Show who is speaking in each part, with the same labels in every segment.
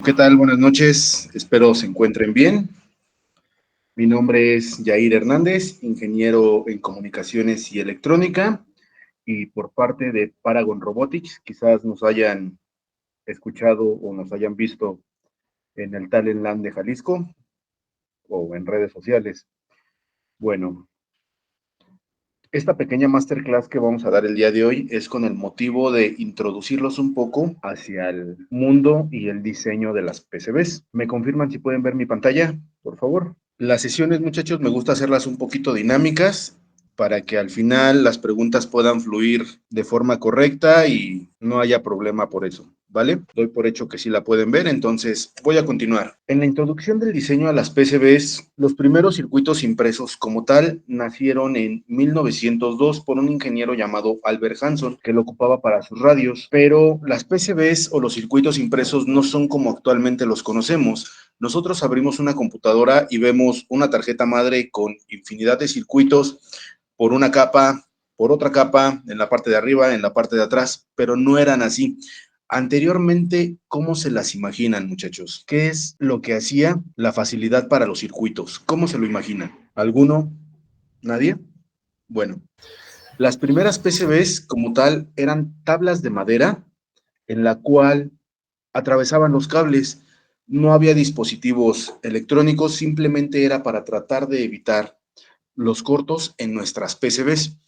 Speaker 1: ¿Qué tal? Buenas noches, espero se encuentren bien. Mi nombre es Yair Hernández, ingeniero en comunicaciones y electrónica, y por parte de Paragon Robotics, quizás nos hayan escuchado o nos hayan visto en el Talent Land de Jalisco o en redes sociales. Bueno, esta pequeña masterclass que vamos a dar el día de hoy es con el motivo de introducirlos un poco hacia el mundo y el diseño de las PCBs. ¿Me confirman si pueden ver mi pantalla, por favor? Las sesiones, muchachos, me gusta hacerlas un poquito dinámicas para que al final las preguntas puedan fluir de forma correcta y no haya problema por eso, ¿vale? Doy por hecho que sí la pueden ver, entonces voy a continuar. En la introducción del diseño a las PCBs, los primeros circuitos impresos como tal nacieron en 1902 por un ingeniero llamado Albert Hanson, que lo ocupaba para sus radios, pero las PCBs o los circuitos impresos no son como actualmente los conocemos. Nosotros abrimos una computadora y vemos una tarjeta madre con infinidad de circuitos por una capa, por otra capa, en la parte de arriba, en la parte de atrás, pero no eran así. Anteriormente, ¿cómo se las imaginan, muchachos? ¿Qué es lo que hacía la facilidad para los circuitos? ¿Cómo se lo imaginan? ¿Alguno? ¿Nadie? Bueno, las primeras PCBs como tal eran tablas de madera en la cual atravesaban los cables. No había dispositivos electrónicos, simplemente era para tratar de evitar los cortos en nuestras PCBs.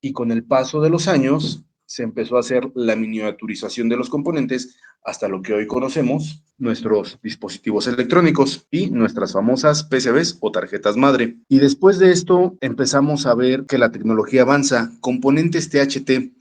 Speaker 1: Y con el paso de los años se empezó a hacer la miniaturización de los componentes hasta lo que hoy conocemos, nuestros dispositivos electrónicos y nuestras famosas PCBs o tarjetas madre. Y después de esto empezamos a ver que la tecnología avanza, componentes THT,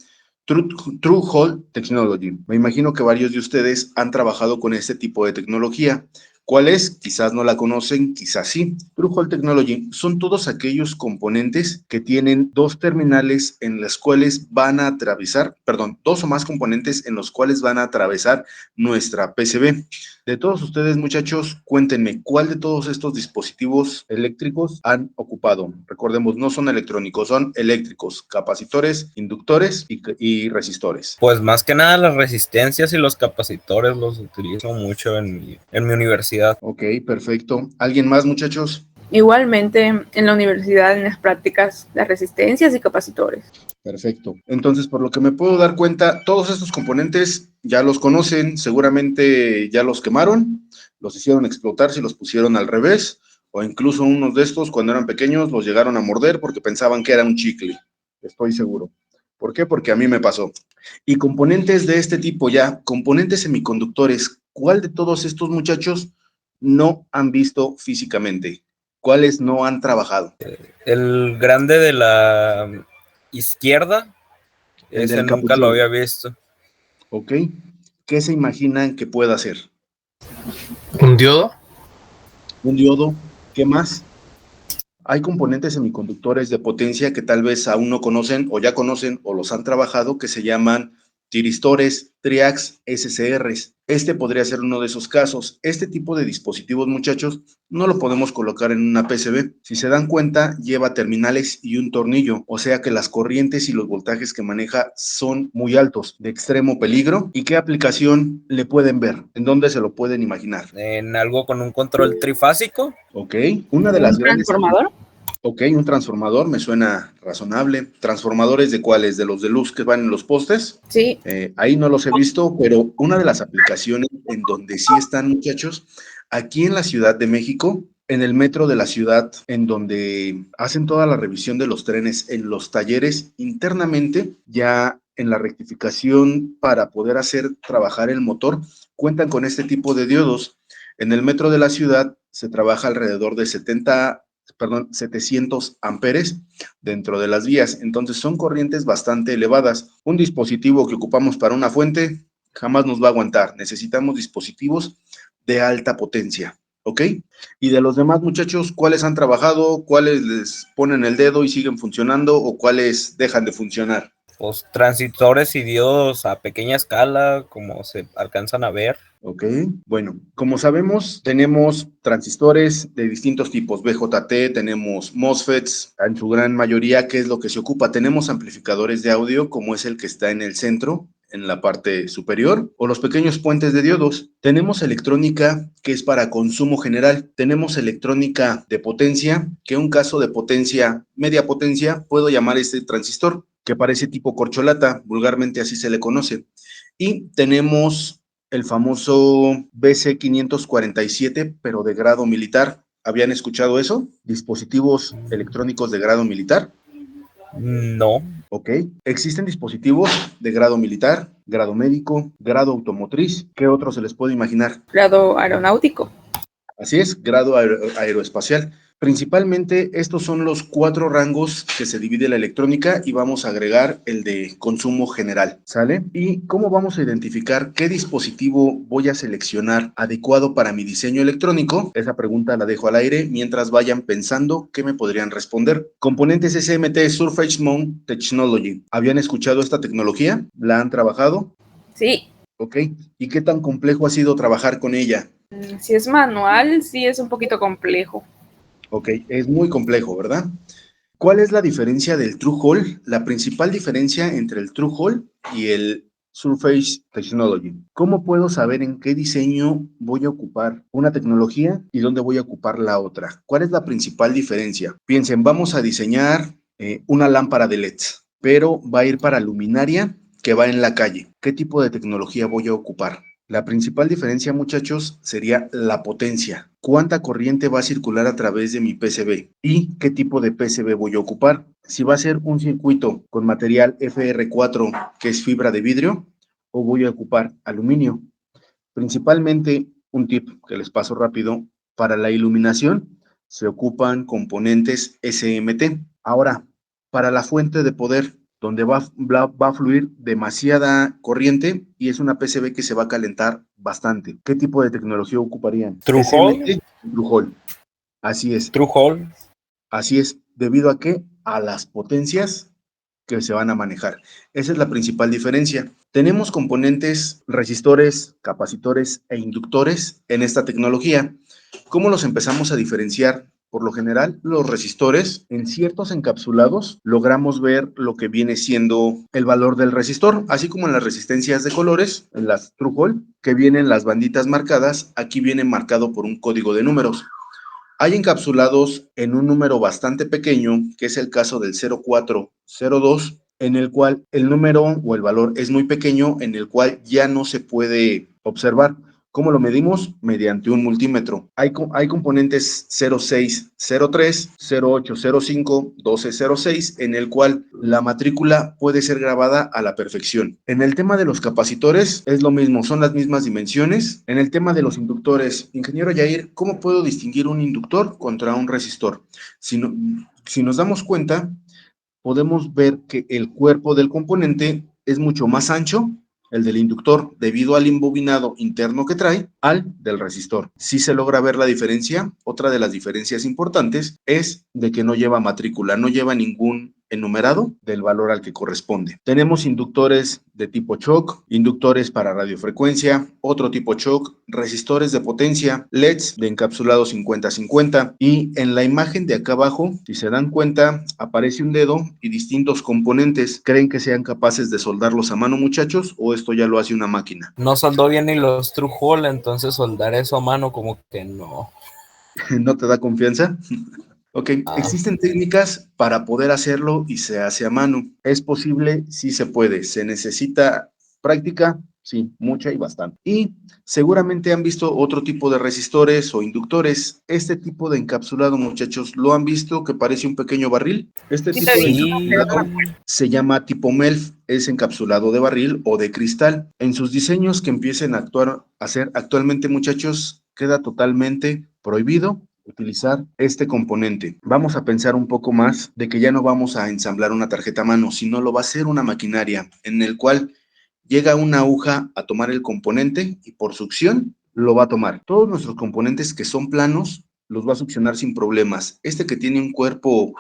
Speaker 1: True Hole Technology. Me imagino que varios de ustedes han trabajado con este tipo de tecnología. ¿Cuál es? Quizás no la conocen, quizás sí. True Hole Technology son todos aquellos componentes que tienen dos terminales en las cuales van a atravesar, perdón, dos o más componentes en los cuales van a atravesar nuestra PCB. De todos ustedes, muchachos, cuéntenme, ¿cuál de todos estos dispositivos eléctricos han ocupado? Recordemos, no son electrónicos, son eléctricos, capacitores, inductores y resistores.
Speaker 2: Pues más que nada las resistencias y los capacitores los utilizo mucho en mi universidad.
Speaker 1: Ok, perfecto. ¿Alguien más, muchachos?
Speaker 3: Igualmente en la universidad, en las prácticas, las resistencias y capacitores.
Speaker 1: Perfecto. Entonces, por lo que me puedo dar cuenta, todos estos componentes ya los conocen, seguramente ya los quemaron, los hicieron explotar si los pusieron al revés, o incluso unos de estos, cuando eran pequeños, los llegaron a morder porque pensaban que era un chicle. Estoy seguro. ¿Por qué? Porque a mí me pasó. Y componentes de este tipo ya, componentes semiconductores, ¿cuál de todos estos muchachos no han visto físicamente? ¿Cuáles no han trabajado?
Speaker 2: El grande de la izquierda,
Speaker 1: El
Speaker 2: ese
Speaker 1: del
Speaker 2: nunca
Speaker 1: capuchino.
Speaker 2: lo había visto.
Speaker 1: ¿Ok? ¿Qué se imaginan que pueda hacer?
Speaker 4: ¿Un diodo?
Speaker 1: ¿Un diodo? ¿Qué más? Hay componentes semiconductores de potencia que tal vez aún no conocen o ya conocen o los han trabajado que se llaman tiristores, triacs, SCRs. Este podría ser uno de esos casos. Este tipo de dispositivos, muchachos, no lo podemos colocar en una PCB. Si se dan cuenta, lleva terminales y un tornillo, o sea que las corrientes y los voltajes que maneja son muy altos, de extremo peligro. ¿Y qué aplicación le pueden ver? ¿En dónde se lo pueden imaginar?
Speaker 2: En algo con un control trifásico.
Speaker 1: Ok, una de las
Speaker 3: ¿Un
Speaker 1: grandes...
Speaker 3: transformador?
Speaker 1: Ok, un transformador me suena razonable. ¿Transformadores de cuáles? ¿De los de luz que van en los postes?
Speaker 3: Sí.
Speaker 1: Ahí no los he visto, pero una de las aplicaciones en donde sí están, muchachos, aquí en la Ciudad de México, en el metro de la ciudad, en donde hacen toda la revisión de los trenes en los talleres internamente, ya en la rectificación para poder hacer trabajar el motor, cuentan con este tipo de diodos. En el metro de la ciudad se trabaja alrededor de 700 amperes dentro de las vías. Entonces son corrientes bastante elevadas. Un dispositivo que ocupamos para una fuente jamás nos va a aguantar. Necesitamos dispositivos de alta potencia. ¿Ok? Y de los demás muchachos, ¿cuáles han trabajado? ¿Cuáles les ponen el dedo y siguen funcionando? ¿O cuáles dejan de funcionar?
Speaker 2: Pues transistores y diodos a pequeña escala, como se alcanzan a ver.
Speaker 1: Ok, bueno, como sabemos, tenemos transistores de distintos tipos, BJT, tenemos MOSFETs, en su gran mayoría, ¿qué es lo que se ocupa? Tenemos amplificadores de audio, como es el que está en el centro, en la parte superior, o los pequeños puentes de diodos. Tenemos electrónica que es para consumo general. Tenemos electrónica de potencia, que en un caso de potencia, media potencia, puedo llamar este transistor, que parece tipo corcholata, vulgarmente así se le conoce. Y tenemos el famoso BC547, pero de grado militar. ¿Habían escuchado eso? Dispositivos electrónicos de grado militar.
Speaker 2: No.
Speaker 1: Ok. Existen dispositivos de grado militar, grado médico, grado automotriz. ¿Qué otros se les puede imaginar?
Speaker 3: Grado aeronáutico.
Speaker 1: Así es, grado aeroespacial. Principalmente estos son los 4 rangos que se divide la electrónica y vamos a agregar el de consumo general, ¿sale? ¿Y cómo vamos a identificar qué dispositivo voy a seleccionar adecuado para mi diseño electrónico? Esa pregunta la dejo al aire mientras vayan pensando qué me podrían responder. Componentes SMT Surface Mount Technology. ¿Habían escuchado esta tecnología? ¿La han trabajado?
Speaker 3: Sí.
Speaker 1: Ok. ¿Y qué tan complejo ha sido trabajar con ella?
Speaker 3: Si es manual, sí es un poquito complejo.
Speaker 1: Ok, es muy complejo, ¿verdad? ¿Cuál es la diferencia del True Hole? La principal diferencia entre el True Hole y el Surface Technology. ¿Cómo puedo saber en qué diseño voy a ocupar una tecnología y dónde voy a ocupar la otra? ¿Cuál es la principal diferencia? Piensen, vamos a diseñar una lámpara de LEDs, pero va a ir para luminaria que va en la calle. ¿Qué tipo de tecnología voy a ocupar? La principal diferencia, muchachos, sería la potencia. ¿Cuánta corriente va a circular a través de mi PCB? ¿Y qué tipo de PCB voy a ocupar? Si va a ser un circuito con material FR4, que es fibra de vidrio, o voy a ocupar aluminio. Principalmente, un tip que les paso rápido, para la iluminación se ocupan componentes SMT. Ahora, para la fuente de poder, donde va a fluir demasiada corriente y es una PCB que se va a calentar bastante. ¿Qué tipo de tecnología ocuparían?
Speaker 2: True Hole.
Speaker 1: SMT, True Hole. Así es.
Speaker 2: True Hole.
Speaker 1: Así es. ¿Debido a qué? A las potencias que se van a manejar. Esa es la principal diferencia. Tenemos componentes, resistores, capacitores e inductores en esta tecnología. ¿Cómo los empezamos a diferenciar? Por lo general, los resistores, en ciertos encapsulados, logramos ver lo que viene siendo el valor del resistor, así como en las resistencias de colores, en las True Hole, que vienen las banditas marcadas, aquí viene marcado por un código de números. Hay encapsulados en un número bastante pequeño, que es el caso del 0402, en el cual el número o el valor es muy pequeño, en el cual ya no se puede observar. ¿Cómo lo medimos? Mediante un multímetro. Hay componentes 0603, 0805, 1206, en el cual la matrícula puede ser grabada a la perfección. En el tema de los capacitores es lo mismo, son las mismas dimensiones. En el tema de los inductores, ingeniero Yair, ¿cómo puedo distinguir un inductor contra un resistor? Si nos damos cuenta, podemos ver que el cuerpo del componente es mucho más ancho, el del inductor, debido al embobinado interno que trae, al del resistor. Si se logra ver la diferencia, otra de las diferencias importantes es de que no lleva matrícula, no lleva ningún enumerado del valor al que corresponde. Tenemos inductores de tipo Choc, inductores para radiofrecuencia, otro tipo Choc, resistores de potencia, LEDs de encapsulado 50-50 y en la imagen de acá abajo, si se dan cuenta, aparece un dedo y distintos componentes. ¿Creen que sean capaces de soldarlos a mano, muchachos, o esto ya lo hace una máquina?
Speaker 2: No soldó bien ni los True Hole, entonces soldar eso a mano como que no.
Speaker 1: ¿No te da confianza? Ok, existen técnicas para poder hacerlo y se hace a mano. ¿Es posible? Sí se puede. ¿Se necesita práctica? Sí, mucha y bastante. Y seguramente han visto otro tipo de resistores o inductores. Este tipo de encapsulado, muchachos, ¿lo han visto que parece un pequeño barril? Este tipo de encapsulado se llama tipo MELF, es encapsulado de barril o de cristal. En sus diseños que empiecen a hacer actualmente, muchachos, queda totalmente prohibido utilizar este componente. Vamos a pensar un poco más de que ya no vamos a ensamblar una tarjeta a mano, sino lo va a hacer una maquinaria en el cual llega una aguja a tomar el componente y por succión lo va a tomar. Todos nuestros componentes que son planos los va a succionar sin problemas. Este que tiene un cuerpo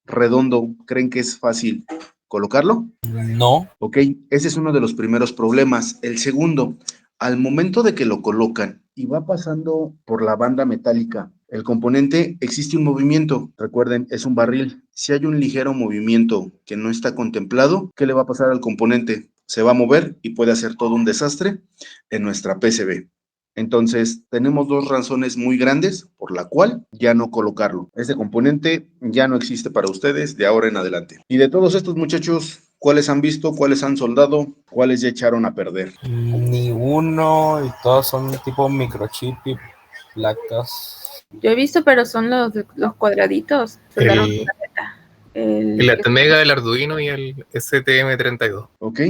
Speaker 1: redondo, ¿creen que es fácil colocarlo?
Speaker 2: No.
Speaker 1: Ok, ese es uno de los primeros problemas. El segundo, al momento de que lo colocan y va pasando por la banda metálica, el componente, existe un movimiento. Recuerden, es un barril. Si hay un ligero movimiento que no está contemplado, ¿qué le va a pasar al componente? se va a mover y puede hacer todo un desastre en nuestra PCB. Entonces, tenemos dos razones muy grandes por la cual ya no colocarlo. Este componente ya no existe para ustedes de ahora en adelante. Y de todos estos muchachos, ¿cuáles han visto? ¿Cuáles han soldado? ¿Cuáles ya echaron a perder?
Speaker 2: Ni uno, y todos son tipo microchip y placas.
Speaker 3: Yo he visto, pero son los cuadraditos. Soldaron
Speaker 4: El,
Speaker 3: la tarjeta.
Speaker 4: el Atmega, el Arduino y el STM32.
Speaker 1: ¿Ok?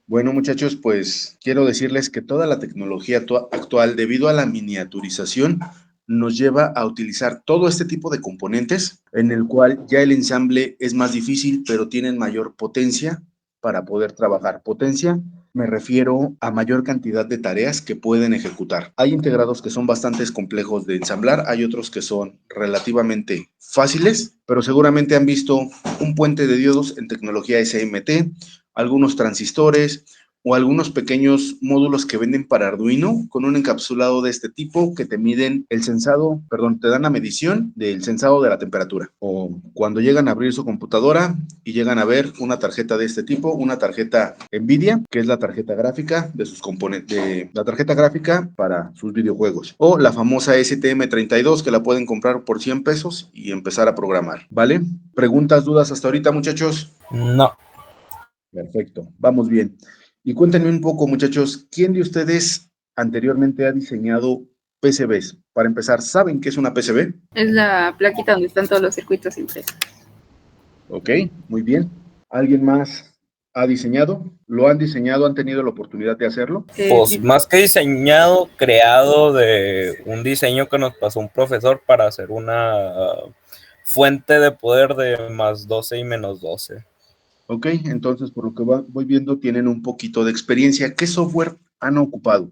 Speaker 1: Bueno, muchachos, pues quiero decirles que toda la tecnología actual, debido a la miniaturización, nos lleva a utilizar todo este tipo de componentes, en el cual ya el ensamble es más difícil, pero tienen mayor potencia para poder trabajar. Potencia, me refiero a mayor cantidad de tareas que pueden ejecutar. Hay integrados que son bastante complejos de ensamblar, hay otros que son relativamente fáciles, pero seguramente han visto un puente de diodos en tecnología SMT, algunos transistores o algunos pequeños módulos que venden para Arduino con un encapsulado de este tipo que te miden el sensado, perdón, te dan la medición del sensado de la temperatura. O cuando llegan a abrir su computadora y llegan a ver una tarjeta de este tipo, una tarjeta NVIDIA, que es la tarjeta gráfica de sus componentes, la tarjeta gráfica para sus videojuegos. O la famosa STM32 que la pueden comprar por 100 pesos y empezar a programar, ¿vale? ¿Preguntas, dudas hasta ahorita, muchachos?
Speaker 2: No.
Speaker 1: Perfecto, vamos bien. Y cuéntenme un poco, muchachos, ¿quién de ustedes anteriormente ha diseñado PCBs? Para empezar, ¿saben qué es una PCB?
Speaker 3: Es la plaquita donde están todos los circuitos impresos.
Speaker 1: Ok, muy bien. ¿Alguien más ha diseñado? ¿Lo han diseñado? ¿Han tenido la oportunidad de hacerlo?
Speaker 2: Pues más que diseñado, creado de un diseño que nos pasó un profesor para hacer una fuente de poder de más 12 y menos 12.
Speaker 1: Ok, entonces por lo que voy viendo tienen un poquito de experiencia. ¿Qué software han ocupado?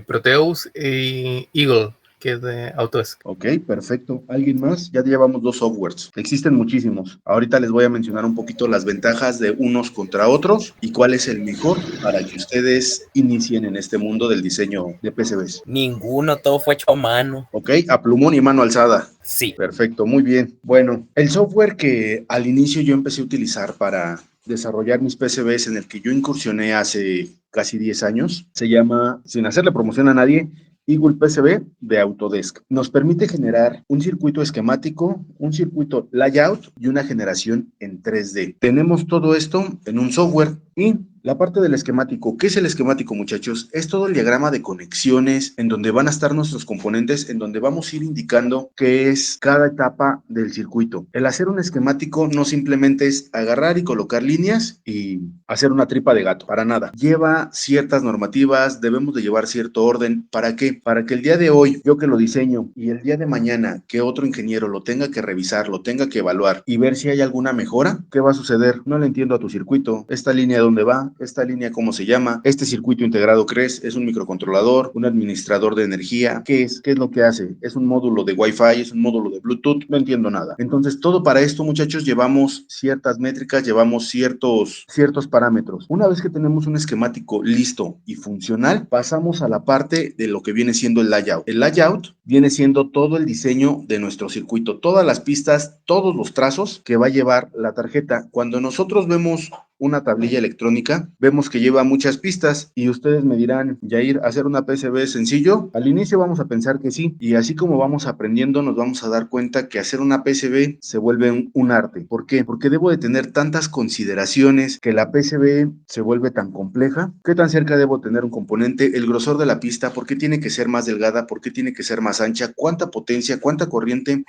Speaker 4: Proteus y Eagle, que es de Autodesk.
Speaker 1: Ok, perfecto. ¿Alguien más? Ya llevamos dos softwares. Existen muchísimos. Ahorita les voy a mencionar un poquito las ventajas de unos contra otros y cuál es el mejor para que ustedes inicien en este mundo del diseño de PCBs.
Speaker 2: Ninguno, todo fue hecho a mano.
Speaker 1: Ok, a plumón y mano alzada.
Speaker 2: Sí.
Speaker 1: Perfecto, muy bien. Bueno, el software que al inicio yo empecé a utilizar para desarrollar mis PCBs, en el que yo incursioné hace casi 10 años, se llama, sin hacerle promoción a nadie, Eagle PCB de Autodesk. Nos permite generar un circuito esquemático, un circuito layout y una generación en 3D. Tenemos todo esto en un software y la parte del esquemático. ¿Qué es el esquemático, muchachos? Es todo el diagrama de conexiones en donde van a estar nuestros componentes, en donde vamos a ir indicando qué es cada etapa del circuito. El hacer un esquemático no simplemente es agarrar y colocar líneas y hacer una tripa de gato, para nada. Lleva ciertas normativas, debemos de llevar cierto orden. ¿Para qué? Para que el día de hoy, yo que lo diseño, y el día de mañana que otro ingeniero lo tenga que revisar, lo tenga que evaluar y ver si hay alguna mejora, ¿qué va a suceder? No le entiendo a tu circuito. ¿Esta línea dónde va? ¿Esta línea cómo se llama? ¿Este circuito integrado crees? ¿Es un microcontrolador? ¿Un administrador de energía? ¿Qué es? ¿Qué es lo que hace? ¿Es un módulo de Wi-Fi? ¿Es un módulo de Bluetooth? No entiendo nada. Entonces, todo para esto, muchachos, llevamos ciertas métricas, llevamos ciertos parámetros. Una vez que tenemos un esquemático listo y funcional, pasamos a la parte de lo que viene siendo el layout. El layout viene siendo todo el diseño de nuestro circuito, todas las pistas, todos los trazos que va a llevar la tarjeta. Cuando nosotros vemos una tablilla electrónica, vemos que lleva muchas pistas y ustedes me dirán, Yair, ¿hacer una PCB es sencillo? Al inicio vamos a pensar que sí, y así como vamos aprendiendo nos vamos a dar cuenta que hacer una PCB se vuelve un arte. ¿Por qué? Porque debo de tener tantas consideraciones que la PCB se vuelve tan compleja. ¿Qué tan cerca debo tener un componente? El grosor de la pista, ¿por qué tiene que ser más delgada? ¿Por qué tiene que ser más ancha? ¿Cuánta potencia? ¿Cuánta corriente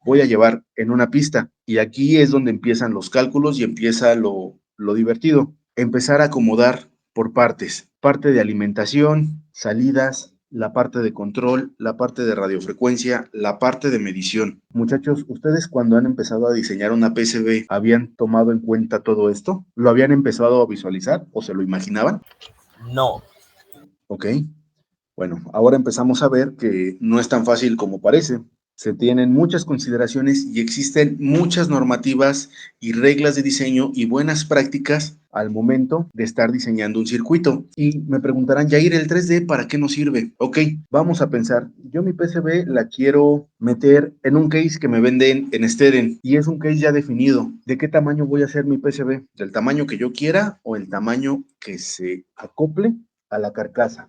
Speaker 1: voy a llevar en una pista? Y aquí es donde empiezan los cálculos y empieza lo divertido, empezar a acomodar por partes, parte de alimentación, salidas, la parte de control, la parte de radiofrecuencia, la parte de medición. Muchachos, ¿ustedes cuando han empezado a diseñar una PCB habían tomado en cuenta todo esto? ¿Lo habían empezado a visualizar o se lo imaginaban?
Speaker 2: No.
Speaker 1: Ok, bueno, ahora empezamos a ver que no es tan fácil como parece. Se tienen muchas consideraciones y existen muchas normativas y reglas de diseño y buenas prácticas al momento de estar diseñando un circuito. Y me preguntarán, Yair, ¿el 3D para qué nos sirve? Ok, vamos a pensar, yo mi PCB la quiero meter en un case que me venden en Steden y es un case ya definido. ¿De qué tamaño voy a hacer mi PCB? ¿Del tamaño que yo quiera o el tamaño que se acople a la carcasa?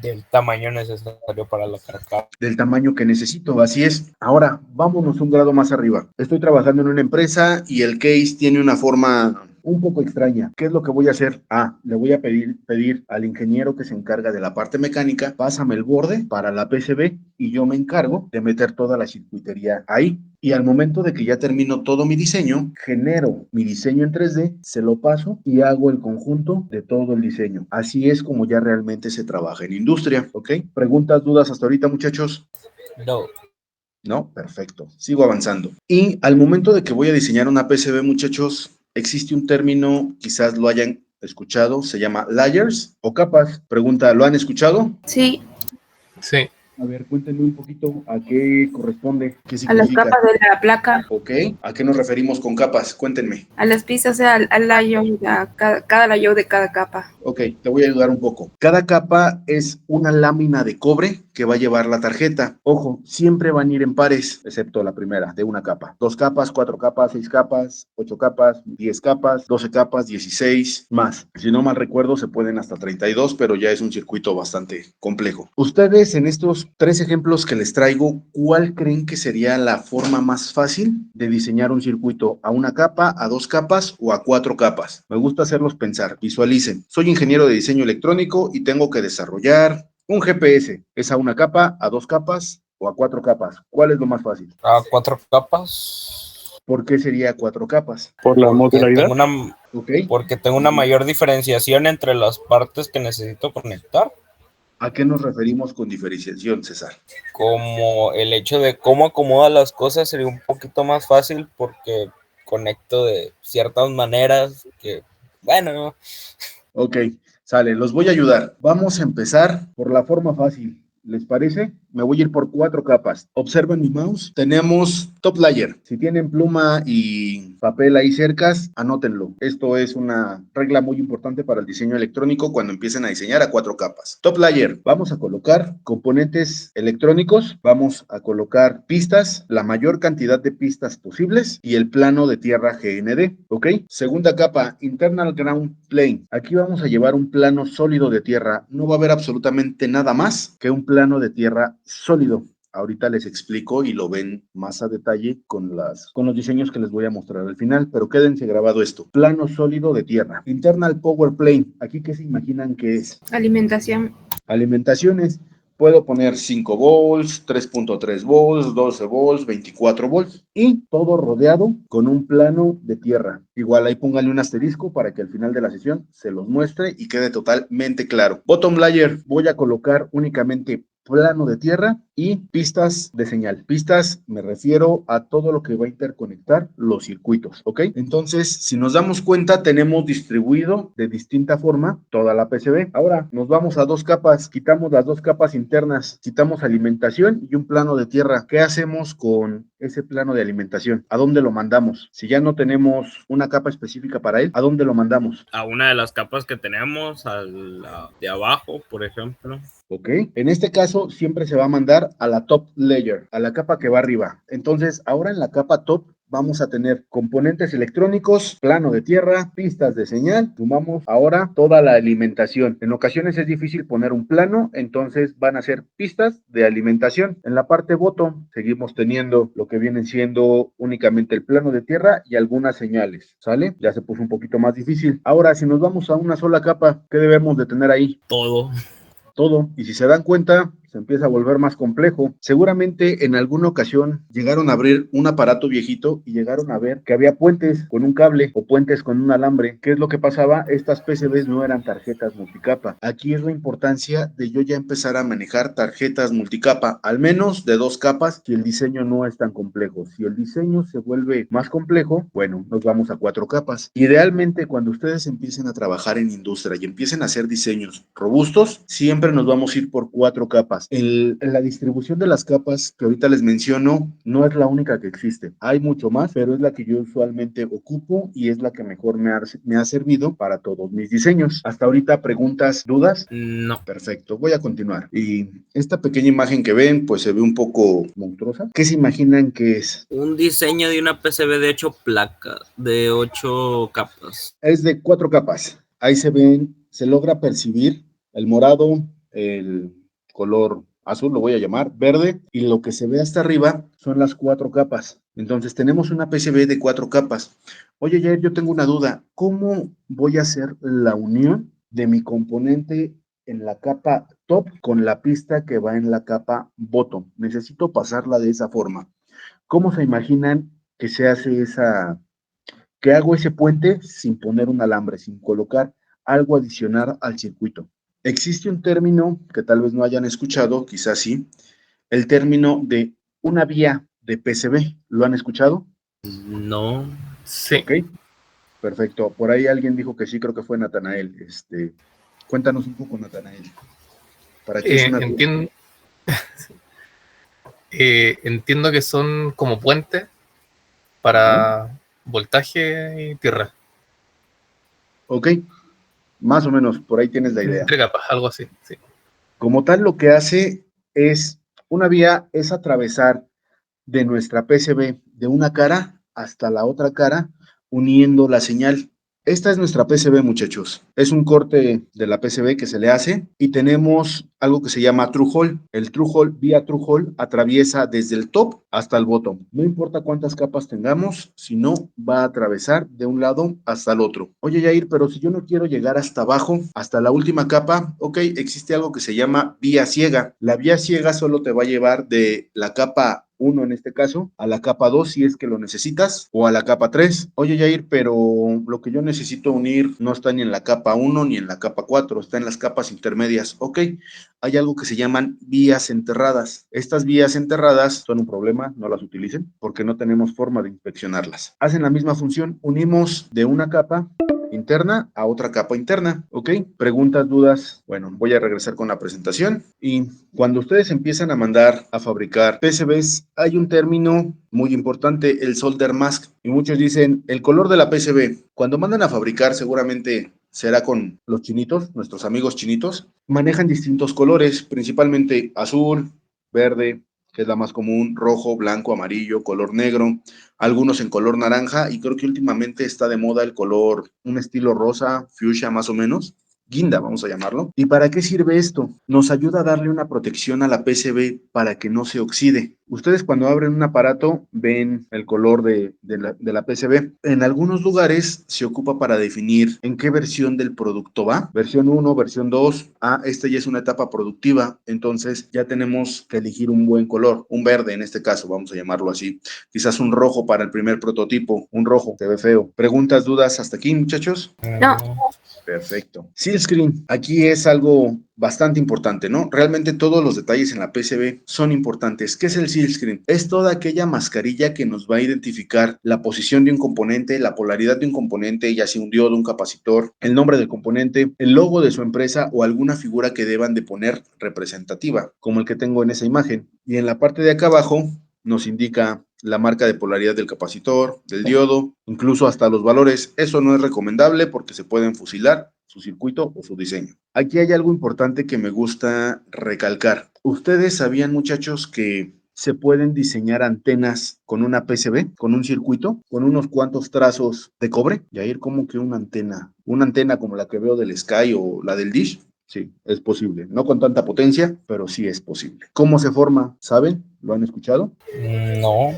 Speaker 2: Del tamaño necesario para la carcasa.
Speaker 1: Del tamaño que necesito, así es. Ahora, vámonos un grado más arriba. Estoy trabajando en una empresa y el case tiene una forma un poco extraña. ¿Qué es lo que voy a hacer? Le voy a pedir al ingeniero que se encarga de la parte mecánica, pásame el borde para la PCB y yo me encargo de meter toda la circuitería ahí. Y al momento de que ya termino todo mi diseño, genero mi diseño en 3D, se lo paso y hago el conjunto de todo el diseño. Así es como ya realmente se trabaja en industria, ¿ok? ¿Preguntas, dudas hasta ahorita, muchachos?
Speaker 2: No.
Speaker 1: No, perfecto. Sigo avanzando. Y al momento de que voy a diseñar una PCB, muchachos, existe un término, quizás lo hayan escuchado, se llama layers o capas. Pregunta, ¿lo han escuchado?
Speaker 3: Sí,
Speaker 4: Sí.
Speaker 1: A ver, cuéntenme un poquito a qué corresponde, qué
Speaker 3: a las
Speaker 1: significa.
Speaker 3: capas de la placa,
Speaker 1: Ok, ¿a qué nos referimos con capas? Cuéntenme.
Speaker 3: a las pistas, o sea, al layout, cada layout de cada capa.
Speaker 1: Ok, te voy a ayudar un poco. Cada capa es una lámina de cobre que va a llevar la tarjeta. Ojo, siempre van a ir en pares, excepto la primera, de una capa. 2 capas, 4 capas, 6 capas, 8 capas, 10 capas, 12 capas, 16 más. Si no mal recuerdo, se pueden hasta 32, pero ya es un circuito bastante complejo. Ustedes en estos 3 ejemplos que les traigo, ¿cuál creen que sería la forma más fácil de diseñar un circuito? ¿A una capa, a 2 capas o a 4 capas? Me gusta hacerlos pensar. Visualicen. Soy ingeniero de diseño electrónico y tengo que desarrollar un GPS. ¿Es a una capa, a 2 capas o a 4 capas? ¿Cuál es lo más fácil?
Speaker 2: A 4 capas.
Speaker 1: ¿Por qué sería a 4 capas?
Speaker 5: Por la modularidad.
Speaker 2: Porque tengo una mayor diferenciación entre las partes que necesito conectar.
Speaker 1: ¿A qué nos referimos con diferenciación, César?
Speaker 2: Como el hecho de cómo acomoda las cosas sería un poquito más fácil porque conecto de ciertas maneras que, bueno.
Speaker 1: Ok, sale, los voy a ayudar. Vamos a empezar por la forma fácil. ¿Les parece? Me voy a ir por 4 capas. Observen mi mouse. Tenemos top layer. Si tienen pluma y papel ahí cercas, anótenlo. Esto es una regla muy importante para el diseño electrónico cuando empiecen a diseñar a 4 capas. Top layer. Vamos a colocar componentes electrónicos. Vamos a colocar pistas, la mayor cantidad de pistas posibles y el plano de tierra GND. ¿Ok? Segunda capa, internal ground plane. Aquí vamos a llevar un plano sólido de tierra. No va a haber absolutamente nada más que un plano de tierra sólido. Ahorita les explico y lo ven más a detalle con los diseños que les voy a mostrar al final, pero quédense grabado esto. Plano sólido de tierra. Internal power plane. ¿Aquí qué se imaginan que es?
Speaker 3: Alimentación.
Speaker 1: Alimentaciones. Puedo poner 5 volts, 3.3 volts, 12 volts, 24 volts y todo rodeado con un plano de tierra. Igual ahí pónganle un asterisco para que al final de la sesión se los muestre y quede totalmente claro. Bottom layer, voy a colocar únicamente plano de tierra y pistas de señal. Pistas me refiero a todo lo que va a interconectar los circuitos, ¿ok? Entonces, si nos damos cuenta, tenemos distribuido de distinta forma toda la PCB. Ahora nos vamos a 2 capas, quitamos las 2 capas internas, quitamos alimentación y un plano de tierra. ¿Qué hacemos con ese plano de alimentación? ¿A dónde lo mandamos? Si ya no tenemos una capa específica para él, ¿a dónde lo mandamos?
Speaker 2: A una de las capas que tenemos, a la de abajo, por ejemplo.
Speaker 1: ¿Ok? En este caso, siempre se va a mandar a la top layer, a la capa que va arriba. Entonces, ahora en la capa top vamos a tener componentes electrónicos, plano de tierra, pistas de señal. Sumamos ahora toda la alimentación. En ocasiones es difícil poner un plano, entonces van a ser pistas de alimentación. En la parte bottom seguimos teniendo lo que vienen siendo únicamente el plano de tierra y algunas señales. ¿Sale? Ya se puso un poquito más difícil. Ahora, si nos vamos a una sola capa, ¿qué debemos de tener ahí?
Speaker 2: Todo.
Speaker 1: Y si se dan cuenta, se empieza a volver más complejo. Seguramente en alguna ocasión llegaron a abrir un aparato viejito y llegaron a ver que había puentes con un cable o puentes con un alambre. ¿Qué es lo que pasaba? Estas PCBs no eran tarjetas multicapa. Aquí es la importancia de yo ya empezar a manejar tarjetas multicapa, al menos de 2 capas, si el diseño no es tan complejo. Si el diseño se vuelve más complejo, bueno, nos vamos a 4 capas. Idealmente, cuando ustedes empiecen a trabajar en industria y empiecen a hacer diseños robustos, siempre nos vamos a ir por 4 capas. capas. La distribución de las capas que ahorita les menciono no es la única que existe. Hay mucho más, pero es la que yo usualmente ocupo y es la que mejor me ha servido para todos mis diseños. Hasta ahorita, preguntas, dudas.
Speaker 2: No.
Speaker 1: Perfecto, voy a continuar. Y esta pequeña imagen que ven, pues se ve un poco monstruosa. ¿Qué se imaginan que es?
Speaker 2: Un diseño de una PCB de 8 placas, de 8 capas.
Speaker 1: Es de 4 capas. Ahí se ven, se logra percibir el morado, el color azul, lo voy a llamar, verde, y lo que se ve hasta arriba son las 4 capas. Entonces tenemos una PCB de 4 capas. Oye, Jair, yo tengo una duda. ¿Cómo voy a hacer la unión de mi componente en la capa top con la pista que va en la capa bottom? Necesito pasarla de esa forma. ¿Cómo se imaginan que se hace que hago ese puente sin poner un alambre, sin colocar algo adicional al circuito? Existe un término que tal vez no hayan escuchado, quizás sí, el término de una vía de PCB. ¿Lo han escuchado?
Speaker 2: No.
Speaker 4: Sí.
Speaker 1: Ok, perfecto. Por ahí alguien dijo que sí, creo que fue Natanael. Cuéntanos un poco, Natanael. ¿Para qué es una vía?
Speaker 4: Entiendo que son como puentes para voltaje y tierra.
Speaker 1: Ok, más o menos, por ahí tienes la idea.
Speaker 4: Entre capas, algo así. Sí.
Speaker 1: Como tal, lo que hace es, una vía es atravesar de nuestra PCB de una cara hasta la otra cara, uniendo la señal. Esta es nuestra PCB, muchachos. Es un corte de la PCB que se le hace y tenemos algo que se llama True Hole. El True Hole, vía True Hole, atraviesa desde el top hasta el bottom. No importa cuántas capas tengamos, sino va a atravesar de un lado hasta el otro. Oye, Yair, pero si yo no quiero llegar hasta abajo, hasta la última capa, ok, existe algo que se llama vía ciega. La vía ciega solo te va a llevar de la capa 1 en este caso, a la capa 2 si es que lo necesitas, o a la capa 3. Oye, Jair, pero lo que yo necesito unir no está ni en la capa 1 ni en la capa 4, está en las capas intermedias. Ok, hay algo que se llaman vías enterradas. Estas vías enterradas son un problema, no las utilicen, porque no tenemos forma de inspeccionarlas. Hacen la misma función, unimos de una capa interna a otra capa interna, ¿ok? Preguntas, dudas. Bueno, voy a regresar con la presentación y cuando ustedes empiezan a mandar a fabricar PCBs, hay un término muy importante, el solder mask, y muchos dicen el color de la PCB. Cuando mandan a fabricar, seguramente será con los chinitos, nuestros amigos chinitos, manejan distintos colores, principalmente azul, verde, que es la más común, rojo, blanco, amarillo, color negro, algunos en color naranja, y creo que últimamente está de moda el color, un estilo rosa, fuchsia más o menos, guinda, vamos a llamarlo. ¿Y para qué sirve esto? Nos ayuda a darle una protección a la PCB para que no se oxide. Ustedes cuando abren un aparato ven el color de la PCB. En algunos lugares se ocupa para definir en qué versión del producto va. Versión 1, versión 2. Esta ya es una etapa productiva, entonces ya tenemos que elegir un buen color, un verde en este caso, vamos a llamarlo así. Quizás un rojo para el primer prototipo, un rojo, se ve feo. ¿Preguntas, dudas hasta aquí, muchachos?
Speaker 3: No.
Speaker 1: Perfecto. Seal screen, aquí es algo bastante importante, ¿no? Realmente todos los detalles en la PCB son importantes. ¿Qué es el seal screen? Es toda aquella mascarilla que nos va a identificar la posición de un componente, la polaridad de un componente, ya sea un diodo, un capacitor, el nombre del componente, el logo de su empresa o alguna figura que deban de poner representativa, como el que tengo en esa imagen. Y en la parte de acá abajo nos indica la marca de polaridad del capacitor, del diodo, incluso hasta los valores. Eso no es recomendable porque se pueden fusilar su circuito o su diseño. Aquí hay algo importante que me gusta recalcar. ¿Ustedes sabían, muchachos, que se pueden diseñar antenas con una PCB, con un circuito, con unos cuantos trazos de cobre? Y ahí como que una antena como la que veo del Sky o la del Dish. Sí, es posible. No con tanta potencia, pero sí es posible. ¿Cómo se forma? ¿Saben? ¿Lo han escuchado?
Speaker 2: No.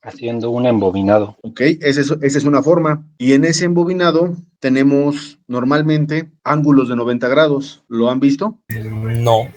Speaker 5: Haciendo un embobinado.
Speaker 1: Ok, esa es una forma. Y en ese embobinado tenemos normalmente ángulos de 90 grados. ¿Lo han visto?
Speaker 2: No.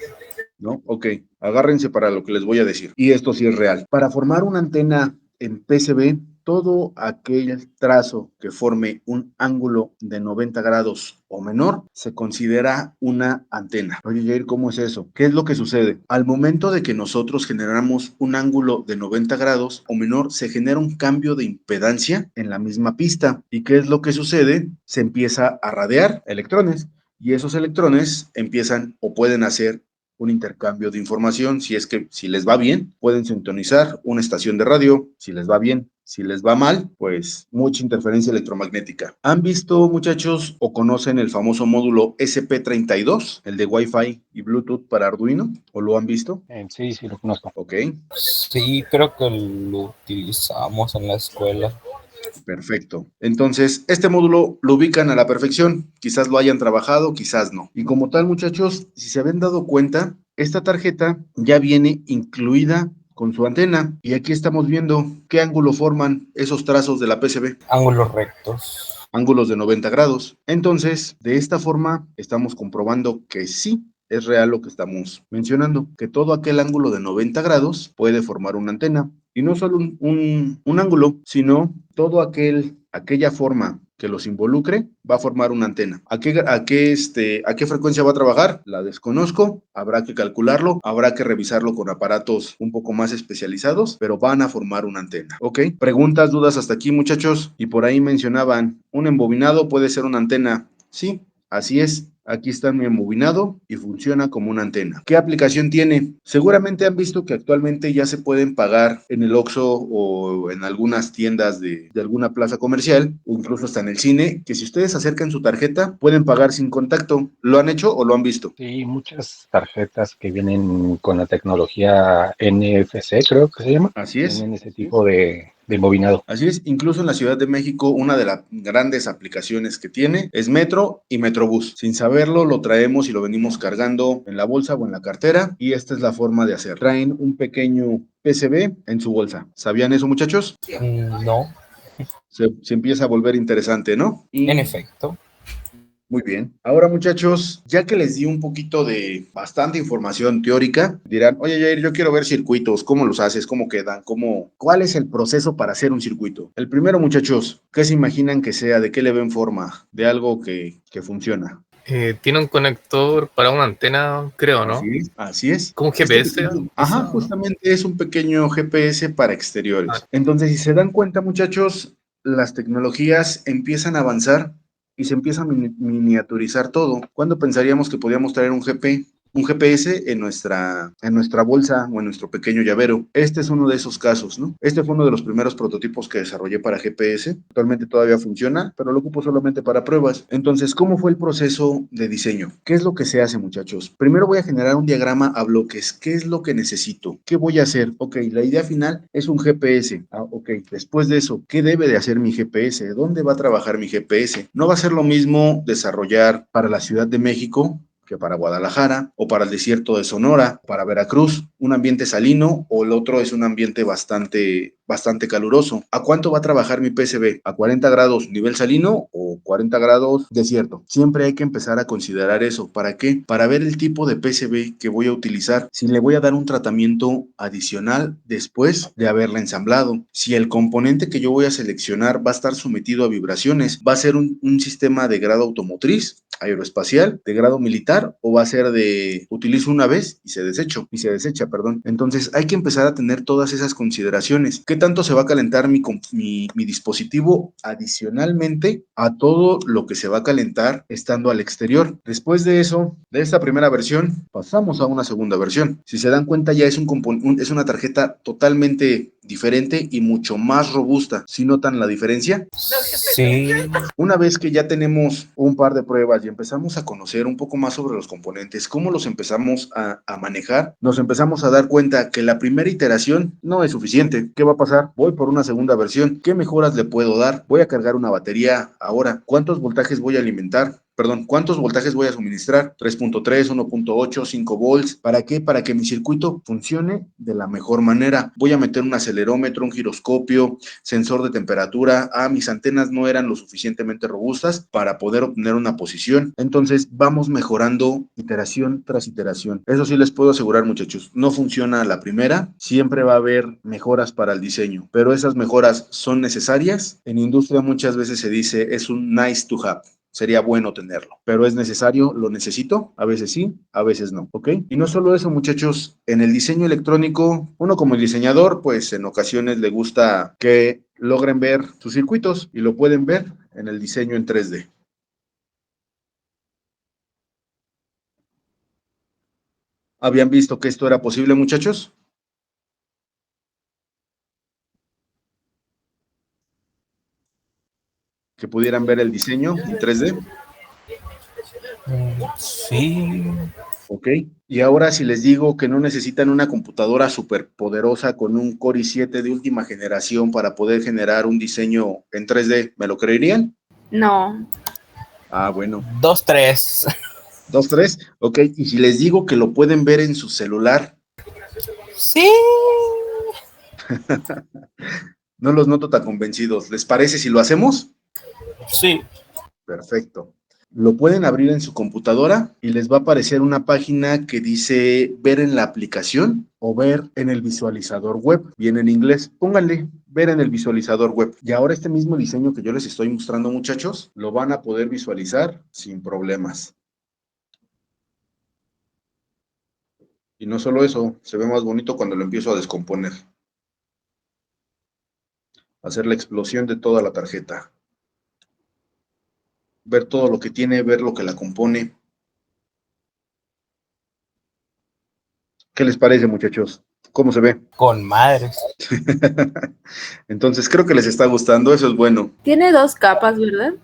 Speaker 1: ¿No? Ok, agárrense para lo que les voy a decir. Y esto sí es real. Para formar una antena en PCB, todo aquel trazo que forme un ángulo de 90 grados o menor se considera una antena. Oye, Jair, ¿cómo es eso? ¿Qué es lo que sucede? Al momento de que nosotros generamos un ángulo de 90 grados o menor, se genera un cambio de impedancia en la misma pista. ¿Y qué es lo que sucede? Se empieza a radiar electrones y esos electrones empiezan o pueden hacer un intercambio de información. Si les va bien, pueden sintonizar una estación de radio, si les va bien. Si les va mal, pues mucha interferencia electromagnética. ¿Han visto, muchachos, o conocen el famoso módulo SP32, el de Wi-Fi y Bluetooth para Arduino? ¿O lo han visto?
Speaker 5: Sí, sí, lo conozco.
Speaker 1: Ok,
Speaker 2: Sí, creo que lo utilizamos en la escuela.
Speaker 1: perfecto. Entonces, este módulo lo ubican a la perfección. Quizás lo hayan trabajado, quizás no. Y como tal, muchachos, si se habían dado cuenta, esta tarjeta ya viene incluida con su antena. Y aquí estamos viendo qué ángulo forman esos trazos de la PCB.
Speaker 2: Ángulos rectos.
Speaker 1: Ángulos de 90 grados. Entonces, de esta forma, estamos comprobando que sí es real lo que estamos mencionando, que todo aquel ángulo de 90 grados puede formar una antena. Y no solo un ángulo, sino todo aquella forma que los involucre va a formar una antena. ¿A qué frecuencia va a trabajar? La desconozco, habrá que calcularlo, habrá que revisarlo con aparatos un poco más especializados, pero van a formar una antena. ¿Ok? Preguntas, dudas hasta aquí, muchachos. Y por ahí mencionaban, un embobinado puede ser una antena. Sí, así es. Aquí está mi embobinado y funciona como una antena. ¿Qué aplicación tiene? Seguramente han visto que actualmente ya se pueden pagar en el Oxxo o en algunas tiendas de alguna plaza comercial, o incluso hasta en el cine, que si ustedes acercan su tarjeta, pueden pagar sin contacto. ¿Lo han hecho o lo han visto?
Speaker 5: Sí, muchas tarjetas que vienen con la tecnología NFC, creo que se llama,
Speaker 1: Así es.
Speaker 5: tienen ese tipo de embobinado.
Speaker 1: Así es, incluso en la Ciudad de México, una de las grandes aplicaciones que tiene es Metro y Metrobús. Sin saberlo, lo traemos y lo venimos cargando en la bolsa o en la cartera, y esta es la forma de hacer. Traen un pequeño PCB en su bolsa. ¿Sabían eso, muchachos?
Speaker 2: No,
Speaker 1: Se empieza a volver interesante, ¿no?
Speaker 2: en efecto.
Speaker 1: Muy bien. Ahora, muchachos, ya que les di un poquito de bastante información teórica, dirán, oye, Jair, yo quiero ver circuitos, ¿cómo los haces? ¿Cómo quedan? ¿Cuál es el proceso para hacer un circuito? El primero, muchachos, ¿qué se imaginan que sea? ¿De qué le ven forma? De algo que funciona.
Speaker 4: Tiene un conector para una antena, creo, ¿no?
Speaker 1: Así es, así es.
Speaker 4: Como un
Speaker 1: Este
Speaker 4: GPS,
Speaker 1: pequeño,
Speaker 4: quizá,
Speaker 1: ajá,
Speaker 4: ¿no?
Speaker 1: justamente es un pequeño GPS para
Speaker 4: Ah,
Speaker 1: exteriores. Entonces, si se dan cuenta, muchachos, las tecnologías empiezan a avanzar y se empieza a miniaturizar todo. ¿Cuándo pensaríamos que podíamos traer un GPS en nuestra bolsa o en nuestro pequeño llavero? Este es uno de esos casos, ¿no? Este fue uno de los primeros prototipos que desarrollé para GPS. Actualmente todavía funciona, pero lo ocupo solamente para pruebas. Entonces, ¿cómo fue el proceso de diseño? ¿Qué es lo que se hace, muchachos? Primero voy a generar un diagrama a bloques. ¿Qué es lo que necesito? ¿Qué voy a hacer? Ok, la idea final es un GPS. Ah, ok. Después de eso, ¿qué debe de hacer mi GPS? ¿Dónde va a trabajar mi GPS? No va a ser lo mismo desarrollar para la Ciudad de México que para Guadalajara, o para el desierto de Sonora, para Veracruz, un ambiente salino, o el otro es un ambiente bastante caluroso. ¿A cuánto va a trabajar mi PCB? ¿A 40 grados nivel salino o 40 grados desierto? Siempre hay que empezar a considerar eso. ¿Para qué? Para ver el tipo de PCB que voy a utilizar, si le voy a dar un tratamiento adicional después de haberla ensamblado, si el componente que yo voy a seleccionar va a estar sometido a vibraciones, va a ser un sistema de grado automotriz, aeroespacial, de grado militar, o va a ser de utilizo una vez y se desecha, perdón. Entonces hay que empezar a tener todas esas consideraciones. ¿Qué tanto se va a calentar mi dispositivo adicionalmente a todo lo que se va a calentar estando al exterior? Después de eso, de esta primera versión, pasamos a una segunda versión. Si se dan cuenta, ya es es una tarjeta totalmente diferente y mucho más robusta. ¿Sí notan la diferencia?
Speaker 2: Sí,
Speaker 1: Una vez que ya tenemos un par de pruebas y empezamos a conocer un poco más sobre los componentes, cómo los empezamos a manejar, nos empezamos a dar cuenta que la primera iteración no es suficiente. ¿Qué va a pasar? Voy por una segunda versión. ¿Qué mejoras le puedo dar? Voy a cargar una batería ahora. ¿Cuántos voltajes voy a alimentar? Perdón, ¿cuántos voltajes voy a suministrar? 3.3, 1.8, 5 volts. ¿Para qué? Para que mi circuito funcione de la mejor manera. Voy a meter un acelerómetro, un giroscopio, sensor de temperatura. Mis antenas no eran lo suficientemente robustas para poder obtener una posición. Entonces vamos mejorando iteración tras iteración. Eso sí les puedo asegurar, muchachos, no funciona a la primera. Siempre va a haber mejoras para el diseño, pero esas mejoras son necesarias. En industria muchas veces se dice es un nice to have. Sería bueno tenerlo, pero es necesario, lo necesito, a veces sí, a veces no, ¿ok? Y no solo eso, muchachos, en el diseño electrónico, uno como el diseñador, pues en ocasiones le gusta que logren ver sus circuitos y lo pueden ver en el diseño en 3D. ¿Habían visto que esto era posible, muchachos? Que pudieran ver el diseño en 3D.
Speaker 2: Sí.
Speaker 1: Ok. Y ahora si les digo que no necesitan una computadora súper poderosa con un Core i7 de última generación para poder generar un diseño en 3D, ¿me lo creerían?
Speaker 3: No.
Speaker 1: Ah, bueno.
Speaker 2: 2, 3.
Speaker 1: 2, 3. Ok. Y si les digo que lo pueden ver en su celular,
Speaker 2: Sí.
Speaker 1: no los noto tan convencidos. ¿Les parece si lo hacemos?
Speaker 2: Sí.
Speaker 1: Perfecto. Lo pueden abrir en su computadora y les va a aparecer una página que dice ver en la aplicación o ver en el visualizador web. Viene en inglés. Pónganle ver en el visualizador web. Y ahora este mismo diseño que yo les estoy mostrando, muchachos, lo van a poder visualizar sin problemas. Y no solo eso, se ve más bonito cuando lo empiezo a descomponer. Hacer la explosión de toda la tarjeta. Ver todo lo que tiene, ver lo que la compone. ¿Qué les parece, muchachos? ¿Cómo se ve?
Speaker 2: Con madres.
Speaker 1: Entonces, creo que les está gustando, eso es bueno.
Speaker 3: Tiene 2 capas, ¿verdad?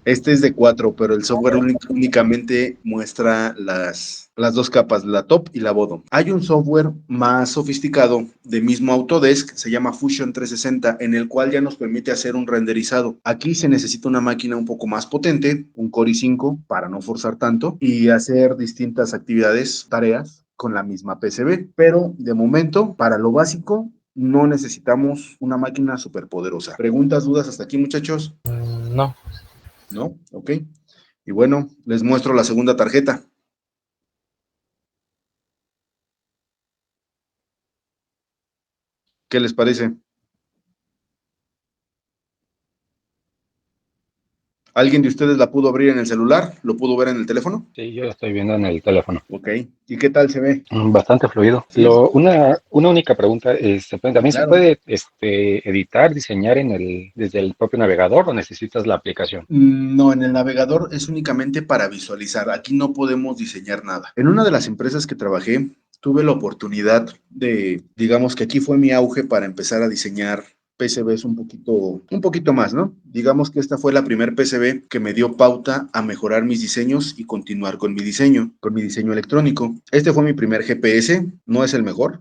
Speaker 1: Este es de 4, pero el software únicamente muestra las 2 capas, la top y la bottom. Hay un software más sofisticado de mismo Autodesk, se llama Fusion 360, en el cual ya nos permite hacer un renderizado. Aquí se necesita una máquina un poco más potente, un Core i5 para no forzar tanto y hacer distintas actividades, tareas con la misma PCB. Pero de momento, para lo básico, no necesitamos una máquina superpoderosa. ¿Preguntas, dudas hasta aquí, muchachos?
Speaker 2: No.
Speaker 1: ¿No? Ok. Y bueno, les muestro la segunda tarjeta. ¿Qué les parece? ¿Alguien de ustedes la pudo abrir en el celular? ¿Lo pudo ver en el teléfono?
Speaker 5: Sí, yo lo estoy viendo en el teléfono.
Speaker 1: Ok. ¿Y qué tal se ve?
Speaker 5: Bastante fluido.
Speaker 1: ¿Sí?
Speaker 5: Una única pregunta es, ¿también se
Speaker 1: Claro.
Speaker 5: puede editar, diseñar desde el propio navegador o necesitas la aplicación?
Speaker 1: No, en el navegador es únicamente para visualizar. Aquí no podemos diseñar nada. En una de las empresas que trabajé, tuve la oportunidad de, digamos que aquí fue mi auge para empezar a diseñar PCBs un poquito más, ¿no? Digamos que esta fue la primer PCB que me dio pauta a mejorar mis diseños y continuar con mi diseño electrónico. Este fue mi primer GPS, no es el mejor,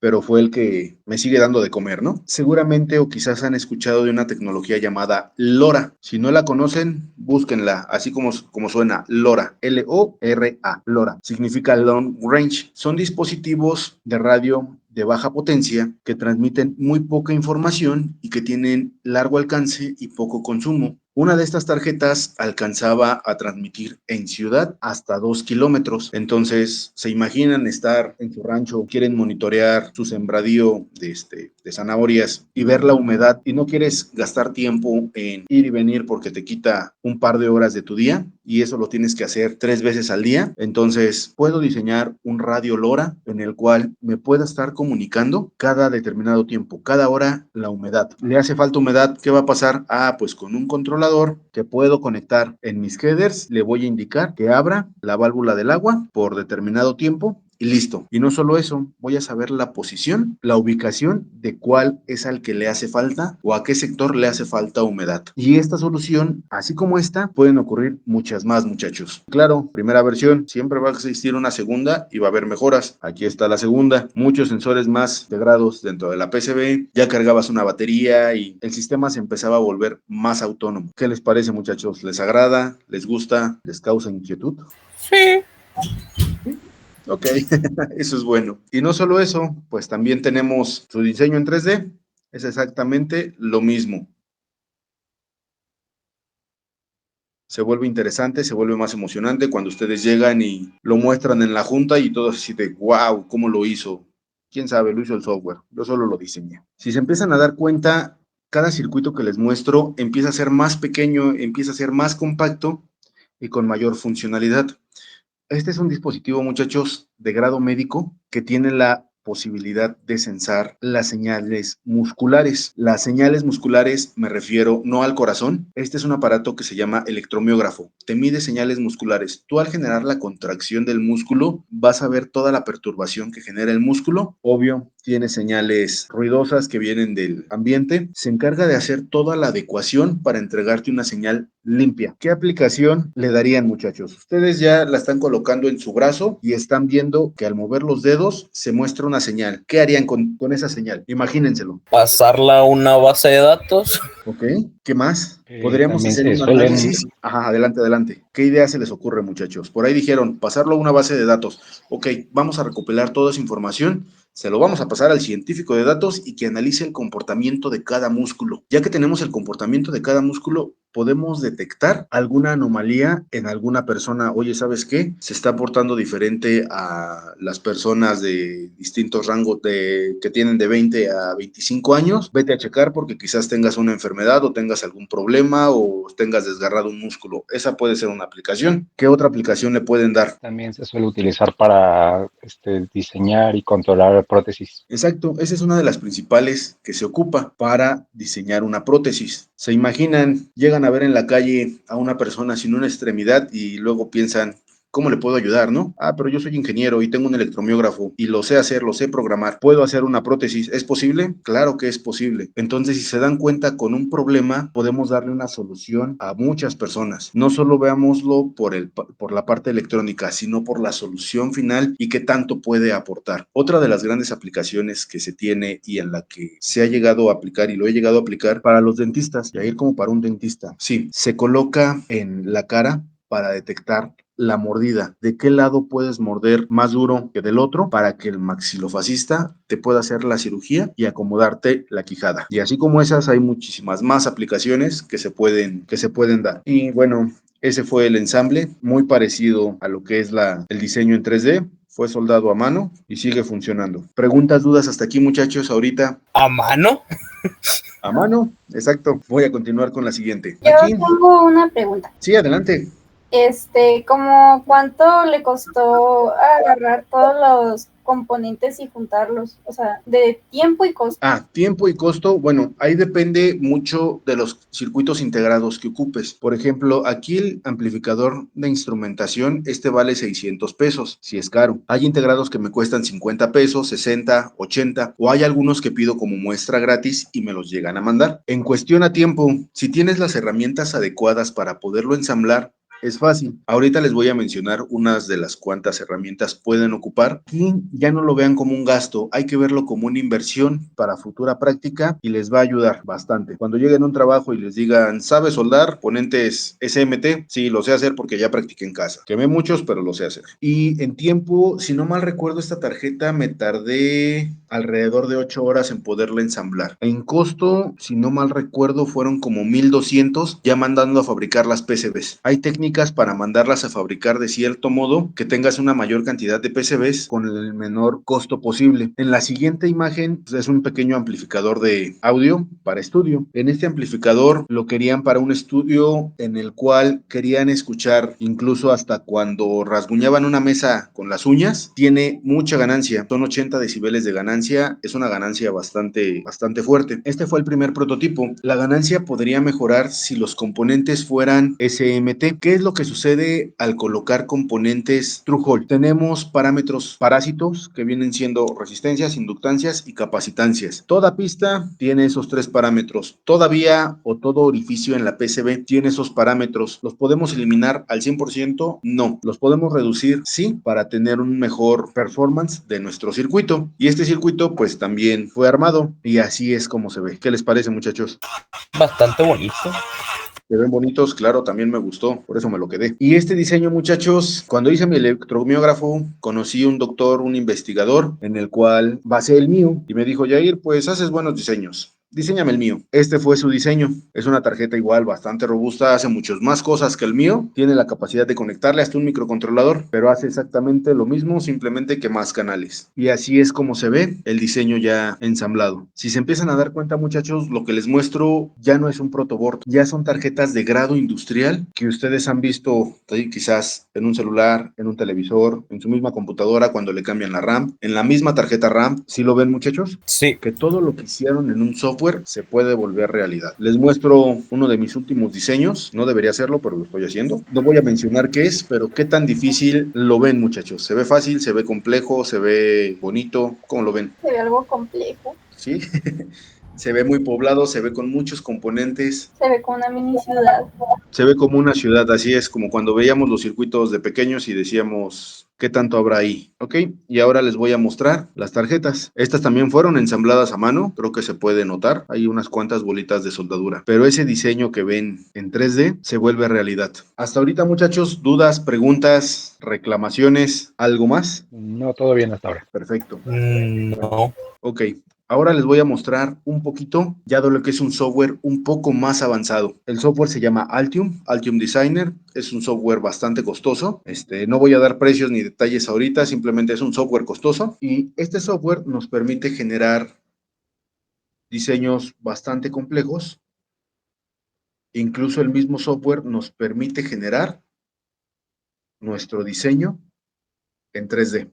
Speaker 1: pero fue el que me sigue dando de comer, ¿no? Seguramente o quizás han escuchado de una tecnología llamada LoRa. Si no la conocen, búsquenla, así como suena, LoRa, L-O-R-A, LoRa. Significa Long Range. Son dispositivos de radio de baja potencia que transmiten muy poca información y que tienen largo alcance y poco consumo. Una de estas tarjetas alcanzaba a transmitir en ciudad hasta 2 kilómetros. Entonces, se imaginan estar en su rancho, quieren monitorear su sembradío de zanahorias y ver la humedad y no quieres gastar tiempo en ir y venir porque te quita un par de horas de tu día y eso lo tienes que hacer 3 veces al día. Entonces, puedo diseñar un radio LoRa en el cual me pueda estar comunicando cada determinado tiempo, cada hora la humedad. ¿Le hace falta humedad? ¿Qué va a pasar? Pues con un controlador que puedo conectar en mis headers, le voy a indicar que abra la válvula del agua por determinado tiempo y listo. Y no solo eso, voy a saber la posición, la ubicación de cuál es al que le hace falta o a qué sector le hace falta humedad. Y esta solución, así como esta, pueden ocurrir muchas más, muchachos. Claro, primera versión, siempre va a existir una segunda y va a haber mejoras. Aquí está la segunda, muchos sensores más integrados dentro de la PCB, ya cargabas una batería y el sistema se empezaba a volver más autónomo. ¿Qué les parece, muchachos? ¿Les agrada? ¿Les gusta? ¿Les causa inquietud?
Speaker 2: Sí.
Speaker 1: Ok, eso es bueno. Y no solo eso, pues también tenemos su diseño en 3D. Es exactamente lo mismo. Se vuelve interesante, se vuelve más emocionante cuando ustedes llegan y lo muestran en la junta y todos así de, wow, ¿cómo lo hizo? ¿Quién sabe? Lo hizo el software. Yo solo lo diseñé. Si se empiezan a dar cuenta, cada circuito que les muestro empieza a ser más pequeño, empieza a ser más compacto y con mayor funcionalidad. Este es un dispositivo, muchachos, de grado médico que tiene la posibilidad de censar las señales musculares. Las señales musculares me refiero no al corazón. Este es un aparato que se llama electromiógrafo. Te mide señales musculares. Tú al generar la contracción del músculo vas a ver toda la perturbación que genera el músculo. Obvio, tiene señales ruidosas que vienen del ambiente. Se encarga de hacer toda la adecuación para entregarte una señal limpia. ¿Qué aplicación le darían, muchachos? Ustedes ya la están colocando en su brazo y están viendo que al mover los dedos se muestra una señal. ¿Qué harían con esa señal? Imagínenselo.
Speaker 2: Pasarla a una base de datos.
Speaker 1: ¿Ok? ¿Qué más? Podríamos
Speaker 5: También
Speaker 1: hacer
Speaker 5: se
Speaker 1: un
Speaker 5: suelen,
Speaker 1: análisis. Ajá, adelante, adelante. ¿Qué idea se les ocurre, muchachos? Por ahí dijeron, pasarlo a una base de datos. Ok, vamos a recopilar toda esa información, se lo vamos a pasar al científico de datos y que analice el comportamiento de cada músculo. Ya que tenemos el comportamiento de cada músculo, podemos detectar alguna anomalía en alguna persona. Oye, ¿sabes qué? Se está portando diferente a las personas de distintos rangos que tienen de 20 a 25 años. Vete a checar porque quizás tengas una enfermedad o tengas algún problema o tengas desgarrado un músculo. Esa puede ser una aplicación. ¿Qué otra aplicación le pueden dar?
Speaker 5: también se suele utilizar para diseñar y controlar prótesis.
Speaker 1: Exacto, esa es una de las principales que se ocupa para diseñar una prótesis. Se imaginan, llegan a ver en la calle a una persona sin una extremidad y luego piensan, ¿cómo le puedo ayudar, no? Ah, pero yo soy ingeniero y tengo un electromiógrafo y lo sé hacer, lo sé programar. ¿Puedo hacer una prótesis? ¿Es posible? Claro que es posible. Entonces, si se dan cuenta con un problema, podemos darle una solución a muchas personas. No solo veámoslo por la parte electrónica, sino por la solución final y qué tanto puede aportar. Otra de las grandes aplicaciones que se tiene y en la que se ha llegado a aplicar y lo he llegado a aplicar para los dentistas, y a ir como para un dentista. Sí, se coloca en la cara para detectar la mordida, de qué lado puedes morder más duro que del otro para que el maxilofascista te pueda hacer la cirugía y acomodarte la quijada. Y así como esas hay muchísimas más aplicaciones que se pueden dar. Y bueno, ese fue el ensamble, muy parecido a lo que es el diseño en 3D. Fue soldado a mano y sigue funcionando. ¿Preguntas, dudas hasta aquí, muchachos? Ahorita.
Speaker 2: ¿A mano?
Speaker 1: A mano, exacto. Voy a continuar con la siguiente.
Speaker 6: Yo
Speaker 1: Aquí.
Speaker 6: tengo una pregunta.
Speaker 1: Sí, adelante.
Speaker 6: ¿Cómo cuánto le costó agarrar todos los componentes y juntarlos? O sea, de tiempo y costo.
Speaker 1: Tiempo y costo, bueno, ahí depende mucho de los circuitos integrados que ocupes. Por ejemplo, aquí el amplificador de instrumentación, vale 600 pesos, si es caro. Hay integrados que me cuestan 50 pesos, 60, 80, o hay algunos que pido como muestra gratis y me los llegan a mandar. En cuestión a tiempo, si tienes las herramientas adecuadas para poderlo ensamblar, es fácil. Ahorita les voy a mencionar unas de las cuantas herramientas pueden ocupar y ya no lo vean como un gasto, hay que verlo como una inversión para futura práctica y les va a ayudar bastante. Cuando lleguen a un trabajo y les digan, ¿sabes soldar ponentes SMT? Sí, lo sé hacer porque ya practiqué en casa. Quemé muchos, pero lo sé hacer. Y en tiempo, si no mal recuerdo, esta tarjeta me tardé alrededor de 8 horas en poderla ensamblar. En costo, si no mal recuerdo, fueron como 1,200 ya mandando a fabricar las PCBs. Hay técnicas para mandarlas a fabricar de cierto modo que tengas una mayor cantidad de PCBs con el menor costo posible. En la siguiente imagen es un pequeño amplificador de audio para estudio. En este amplificador lo querían para un estudio en el cual querían escuchar incluso hasta cuando rasguñaban una mesa con las uñas. Tiene mucha ganancia, son 80 decibeles de ganancia, es una ganancia bastante fuerte. Este fue el primer prototipo. La ganancia podría mejorar si los componentes fueran SMT. ¿Qué es lo que sucede al colocar componentes Through-Hole? Tenemos parámetros parásitos que vienen siendo resistencias, inductancias y capacitancias. Toda pista tiene esos 3 parámetros. Todavía o todo orificio en la PCB tiene esos parámetros. ¿Los podemos eliminar al 100%? No. ¿Los podemos reducir? Sí, para tener un mejor performance de nuestro circuito. Y este circuito pues también fue armado y así es como se ve. ¿Qué les parece, muchachos?
Speaker 2: Bastante bonito.
Speaker 1: Se ven bonitos, claro, también me gustó, por eso me lo quedé. Y este diseño, muchachos, cuando hice mi electromiógrafo, conocí un doctor, un investigador, en el cual basé el mío, y me dijo, Yair, pues haces buenos diseños. diséñame el mío. Este fue su diseño. Es una tarjeta igual, bastante robusta, hace muchas más cosas que el mío. Tiene la capacidad de conectarle hasta un microcontrolador, pero hace exactamente lo mismo, simplemente que más canales. Y así es como se ve el diseño ya ensamblado. Si se empiezan a dar cuenta, muchachos, lo que les muestro ya no es un protoboard, ya son tarjetas de grado industrial que ustedes han visto quizás en un celular, en un televisor, en su misma computadora cuando le cambian la RAM, en la misma tarjeta RAM. ¿Sí lo ven, muchachos?
Speaker 2: Sí.
Speaker 1: Que todo lo que hicieron en un software se puede volver realidad. Les muestro uno de mis últimos diseños. No debería hacerlo, pero lo estoy haciendo. No voy a mencionar qué es, pero qué tan difícil lo ven, muchachos. Se ve fácil, se ve complejo, se ve bonito. ¿Cómo lo ven?
Speaker 6: Se ve algo complejo.
Speaker 1: Sí. Se ve muy poblado, se ve con muchos componentes.
Speaker 6: Se ve como una mini ciudad.
Speaker 1: Se ve como una ciudad, así es, como cuando veíamos los circuitos de pequeños y decíamos, ¿qué tanto habrá ahí? Ok, y ahora les voy a mostrar las tarjetas. Estas también fueron ensambladas a mano, creo que se puede notar. Hay unas cuantas bolitas de soldadura, pero ese diseño que ven en 3D se vuelve realidad. Hasta ahorita, muchachos, dudas, preguntas, reclamaciones, ¿algo más?
Speaker 5: No, todo bien hasta ahora.
Speaker 1: Perfecto.
Speaker 2: No.
Speaker 1: Ok. Ahora les voy a mostrar un poquito ya de lo que es un software un poco más avanzado. El software se llama Altium Designer. Es un software bastante costoso. No voy a dar precios ni detalles ahorita, simplemente es un software costoso. Y este software nos permite generar diseños bastante complejos. Incluso el mismo software nos permite generar nuestro diseño en 3D.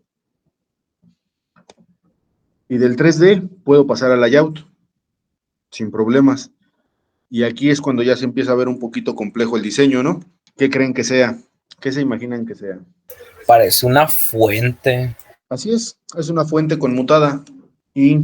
Speaker 1: Y del 3D puedo pasar al layout sin problemas. Y aquí es cuando ya se empieza a ver un poquito complejo el diseño, ¿no? ¿Qué creen que sea? ¿Qué se imaginan que sea?
Speaker 2: Parece una fuente.
Speaker 1: Así es una fuente conmutada. Y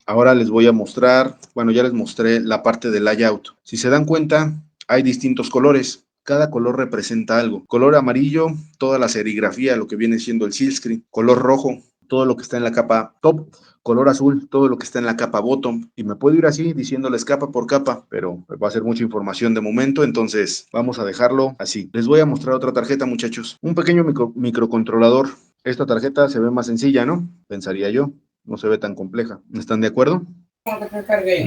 Speaker 1: ahora les voy a mostrar, bueno, ya les mostré la parte del layout. Si se dan cuenta, hay distintos colores. Cada color representa algo. Color amarillo, toda la serigrafía, lo que viene siendo el silkscreen. Color rojo, todo lo que está en la capa top. Color azul, todo lo que está en la capa bottom. Y me puedo ir así diciéndoles capa por capa, pero va a ser mucha información de momento, entonces vamos a dejarlo así. Les voy a mostrar otra tarjeta, muchachos. Un pequeño microcontrolador. Esta tarjeta se ve más sencilla, ¿no? Pensaría yo. No se ve tan compleja. ¿Están de acuerdo?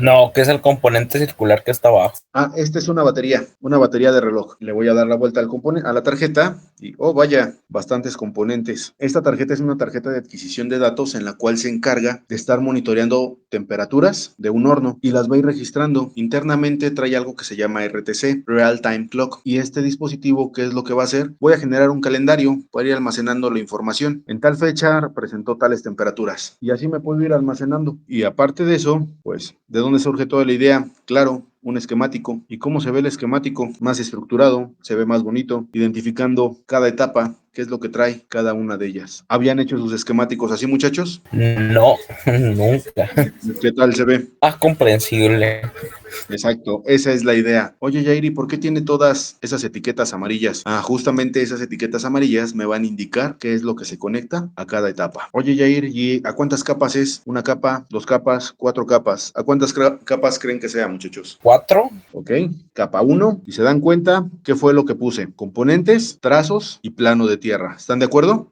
Speaker 2: No, que es el componente circular que está abajo.
Speaker 1: Ah, esta es una batería de reloj. Le voy a dar la vuelta a la tarjeta y, oh, vaya, bastantes componentes. Esta tarjeta es una tarjeta de adquisición de datos en la cual se encarga de estar monitoreando temperaturas de un horno y las va a ir registrando. Internamente trae algo que se llama RTC, Real Time Clock, y este dispositivo, ¿qué es lo que va a hacer? Voy a generar un calendario para ir almacenando la información. En tal fecha presentó tales temperaturas y así me puedo ir almacenando. Y aparte de eso, pues, ¿de dónde surge toda la idea? Claro, un esquemático. ¿Y cómo se ve el esquemático? Más estructurado, se ve más bonito, identificando cada etapa, qué es lo que trae cada una de ellas. ¿Habían hecho sus esquemáticos así, muchachos?
Speaker 2: No, nunca.
Speaker 1: ¿Qué tal se ve?
Speaker 2: Más comprensible.
Speaker 1: Exacto, esa es la idea. Oye, Yairi, ¿por qué tiene todas esas etiquetas amarillas? Ah, justamente esas etiquetas amarillas me van a indicar qué es lo que se conecta a cada etapa. Oye, Yair, ¿y a cuántas capas es? ¿Una capa, 2 capas, 4 capas? ¿A cuántas capas creen que sea, muchachos?
Speaker 2: 4.
Speaker 1: Ok, capa 1. Y se dan cuenta, ¿qué fue lo que puse? Componentes, trazos y plano de tierra. ¿Están de acuerdo?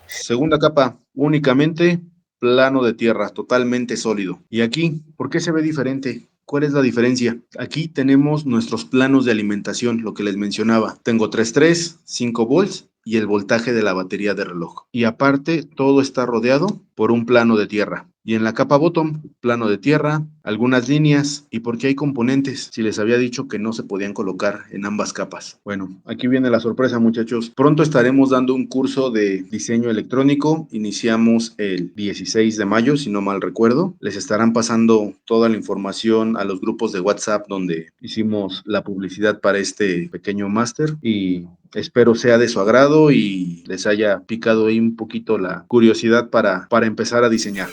Speaker 1: Segunda capa, únicamente plano de tierra, totalmente sólido. Y aquí, ¿por qué se ve diferente? ¿Cuál es la diferencia? Aquí tenemos nuestros planos de alimentación, lo que les mencionaba. Tengo 3.3, 5 volts y el voltaje de la batería de reloj. Y aparte, todo está rodeado por un plano de tierra. Y en la capa bottom, plano de tierra, algunas líneas, y porque hay componentes, si les había dicho que no se podían colocar en ambas capas. Bueno, aquí viene la sorpresa, muchachos. Pronto estaremos dando un curso de diseño electrónico. Iniciamos el 16 de mayo, si no mal recuerdo. Les estarán pasando toda la información a los grupos de WhatsApp donde hicimos la publicidad para este pequeño máster, y espero sea de su agrado y les haya picado ahí un poquito la curiosidad para empezar a diseñar.